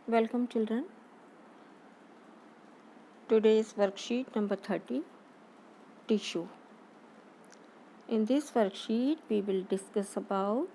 Welcome children. Today's worksheet number 30, tissue. In this worksheet we will discuss about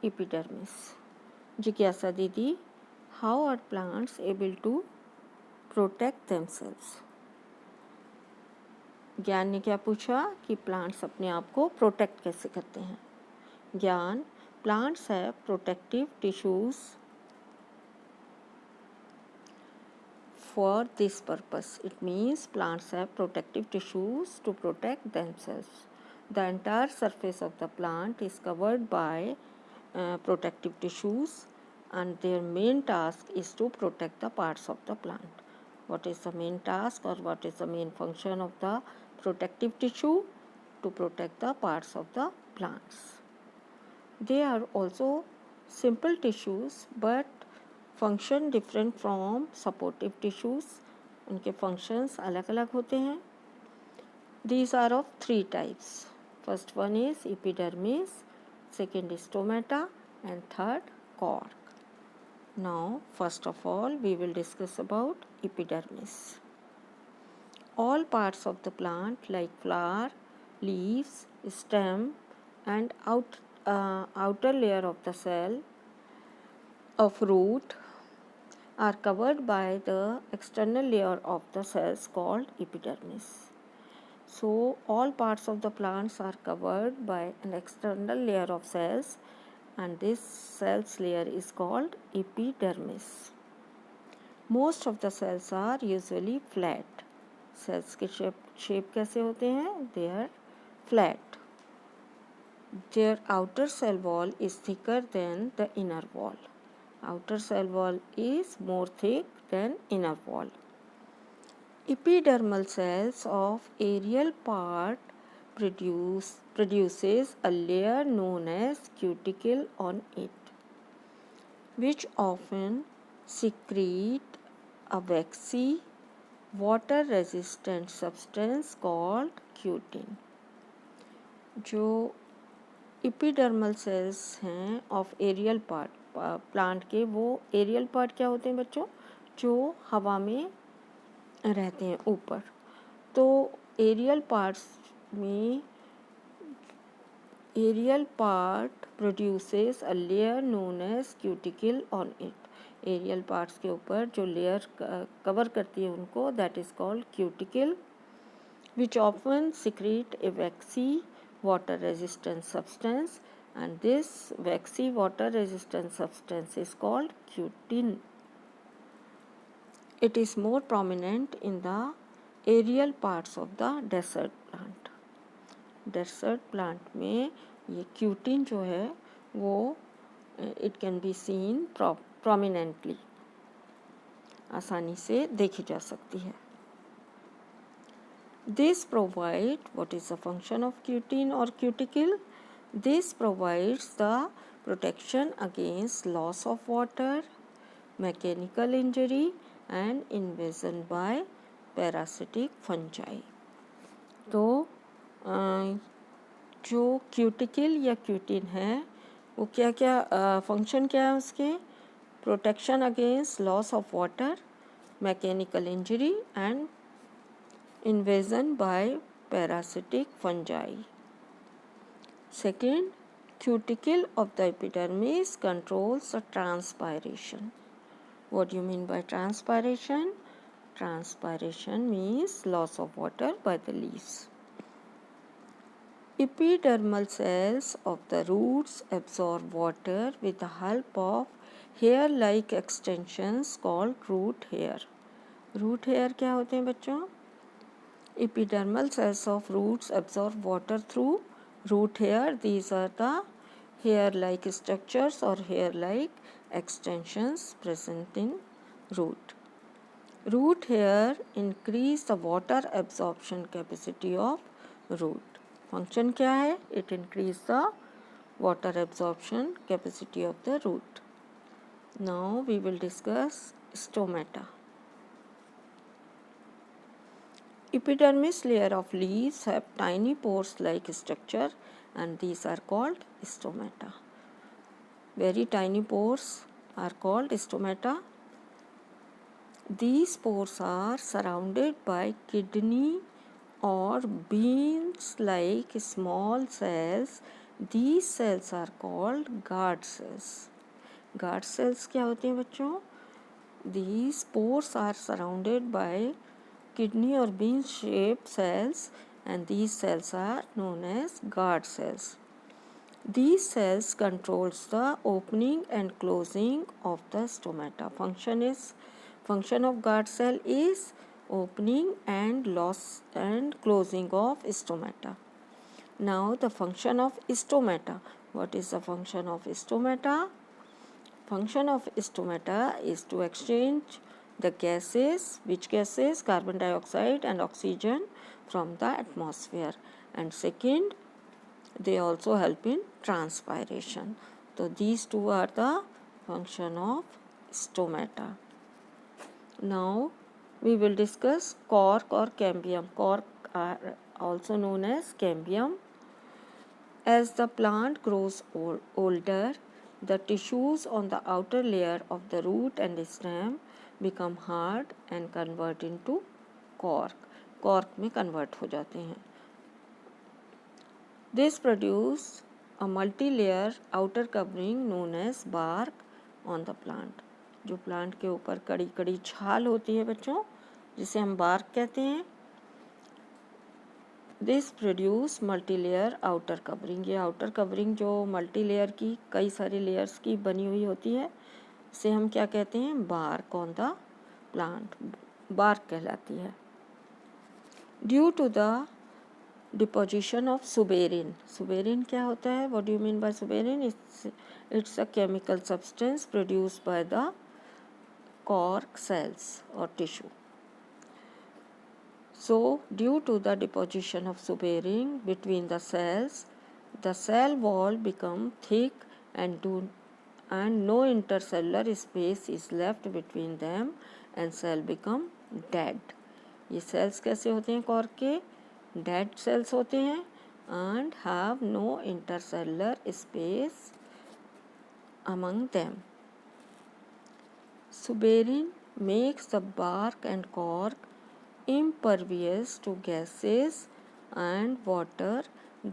epidermis. Jigyasa Didi, how are plants able to protect themselves? ज्ञान ने क्या पूछा कि plants अपने आप को प्रोटेक्ट कैसे करते हैं. ज्ञान, plants have protective tissues for this purpose. It means plants have protective tissues to protect themselves. The entire surface of the plant is covered by protective tissues, and their main task is to protect the parts of the plant. What is the main task or what is the main function of the protective tissue? To protect the parts of the plants. They are also simple tissues but function different from supportive tissues. उनके functions अलग अलग होते हैं. These are of three types. First one is epidermis, second is stomata, and third cork. Now first of all we will discuss about epidermis. All parts of the plant like flower, leaves, stem, and outer layer of the cell of root are covered by the external layer of the cells called epidermis. So all parts of the plants are covered by an external layer of cells, and this cells layer is called epidermis. Most of the cells are usually flat. Cells के shape कैसे होते हैं? They are flat. Their outer cell wall is thicker than the inner wall. Outer cell wall is more thick than inner wall. Epidermal cells of aerial part produces a layer known as cuticle on it, which often secrete a waxy, water-resistant substance called cutin. जो epidermal cells हैं of aerial part plant के, वो aerial part क्या होते हैं बच्चों? जो हवा में रहते हैं ऊपर. तो एरियल पार्ट्स में aerial part produces a layer known as cuticle on it. Aerial parts के ऊपर जो लेयर कवर करती है उनको, that is called cuticle, which often secrete a waxy water resistant substance, and this waxy water resistant substance is called cutin. It is more prominent in the aerial parts of the desert plant. Desert plant में ये cutin जो है वो it can be seen prominently, आसानी से देखी जा सकती है. This provide, what is the function of cutin or cuticle? This provides the protection against loss of water, mechanical injury, and invasion by parasitic fungi. तो जो क्यूटिकल या cutin है वो क्या क्या फंक्शन क्या है उसके? Protection against loss of water, mechanical injury, and invasion by parasitic fungi. Second, cuticle of the epidermis controls the transpiration. What do you mean by transpiration? Transpiration means loss of water by the leaves. Epidermal cells of the roots absorb water with the help of hair-like extensions called root hair. Root hair क्या होते हैं बच्चों? Epidermal cells of roots absorb water through root hair. These are the hair-like structures or hair-like extensions present in root. Root hair increase the water absorption capacity of root. Function क्या है? It increase the water absorption capacity of the root. Now we will discuss stomata. Epidermis layer of leaves have tiny pores-like structure, and these are called stomata. Very tiny pores are called stomata. These pores are surrounded by kidney or beans-like small cells. These cells are called guard cells. Guard cells क्या होते हैं बच्चों? These pores are surrounded by kidney or bean-shaped cells, and these cells are known as guard cells. These cells controls the opening and closing of the stomata. Function of guard cell is opening and loss and closing of stomata. Now the function of stomata. What is the function of stomata? Function of stomata is to exchange the gases. Which gases? Carbon dioxide and oxygen from the atmosphere. And second, they also help in transpiration. So these two are the function of stomata. Now we will discuss cork or cambium. Cork are also known as cambium. As the plant grows older, the tissues on the outer layer of the root and stem become hard and convert into cork. Cork में convert हो जाते हैं. This produce a multi-layer outer covering known as bark on the plant. जो plant के ऊपर कड़ी कड़ी छाल होती है बच्चों, जिसे हम बार्क कहते हैं. This produce multi layer outer covering. ये आउटर कवरिंग जो मल्टी लेयर की कई सारी लेयर्स की बनी हुई होती है, इसे हम क्या कहते हैं? Bark on the plant. Bark कहलाती है. Due to the deposition of suberin. Suberin क्या होता है? What do you mean by suberin? It's a chemical substance produced by the cork cells or tissue. So due to the deposition of suberin between the cells, the cell wall become thick and no intercellular space is left between them and cell become dead. ये cells कैसे होते हैं cork के? Dead cells होते हैं and have no intercellular space among them. Suberin makes the bark and cork impervious to gases and water.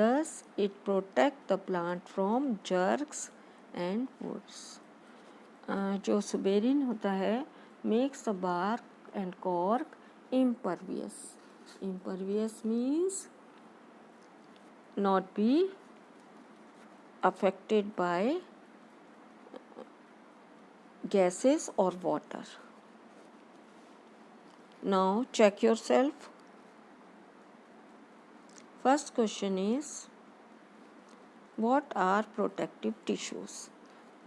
Thus, it protects the plant from jerks and woods. जो suberin होता है makes the bark and cork impervious. Impervious means not be affected by gases or water. Now check yourself. First question is, what are protective tissues?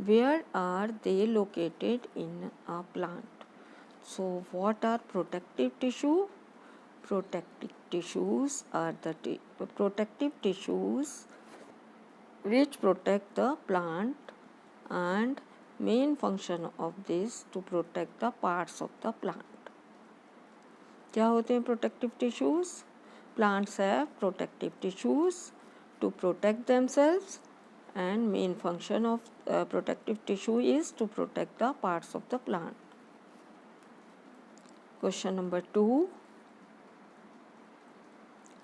Where are they located in a plant? So what are protective tissue? Protective tissues are the protective tissues which protect the plant, and main function of this to protect the parts of the plant. क्या होते हैं protective tissues? Plants have protective tissues to protect themselves, and main function of protective tissue is to protect the parts of the plant. Question number 2.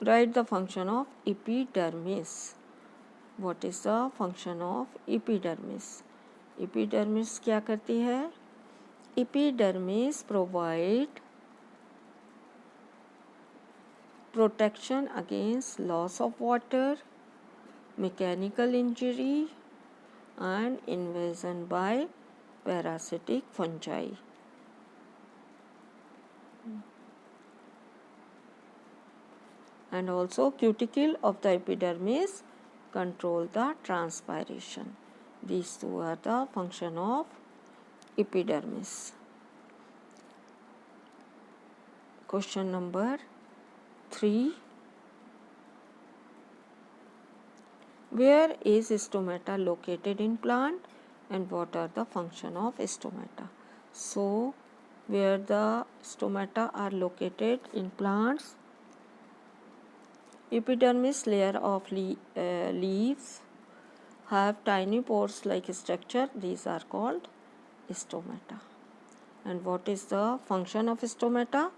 Write the function of epidermis. What is the function of epidermis? Epidermis क्या करती है? Epidermis provide protection against loss of water, mechanical injury, and invasion by parasitic fungi. And also cuticle of the epidermis control the transpiration. These two are the function of epidermis. Question number 3. Where is stomata located in plant, and what are the function of stomata? So where the stomata are located in plants, epidermis layer of leaves have tiny pores like structure. These are called stomata. And what is the function of stomata?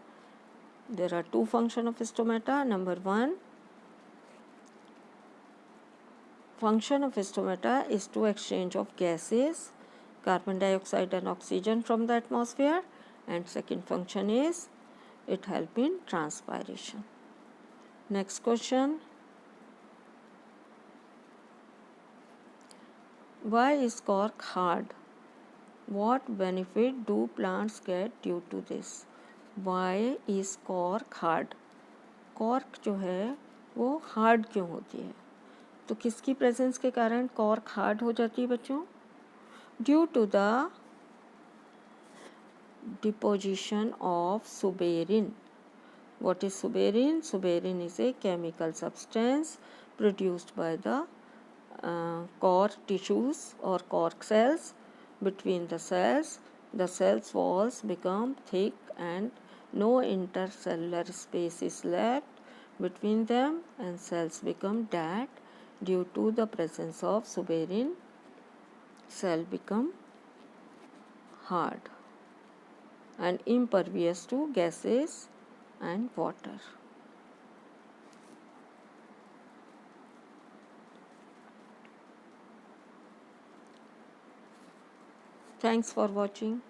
There are two functions of stomata. Number one, function of stomata is to exchange of gases, carbon dioxide and oxygen from the atmosphere, and second function is it help in transpiration. Next question. Why is cork hard? What benefit do plants get due to this? Why is cork hard? Cork जो है वो hard क्यों होती है? तो किसकी presence के कारण कॉर्क हार्ड हो जाती है बच्चों? Due to the deposition of suberin. What is suberin? Suberin is a chemical substance produced by the cork tissues or cork cells. Between the cells walls become thick and no intercellular space is left between them, and cells become dead due to the presence of suberin. Cell become hard and impervious to gases and water. Thanks for watching.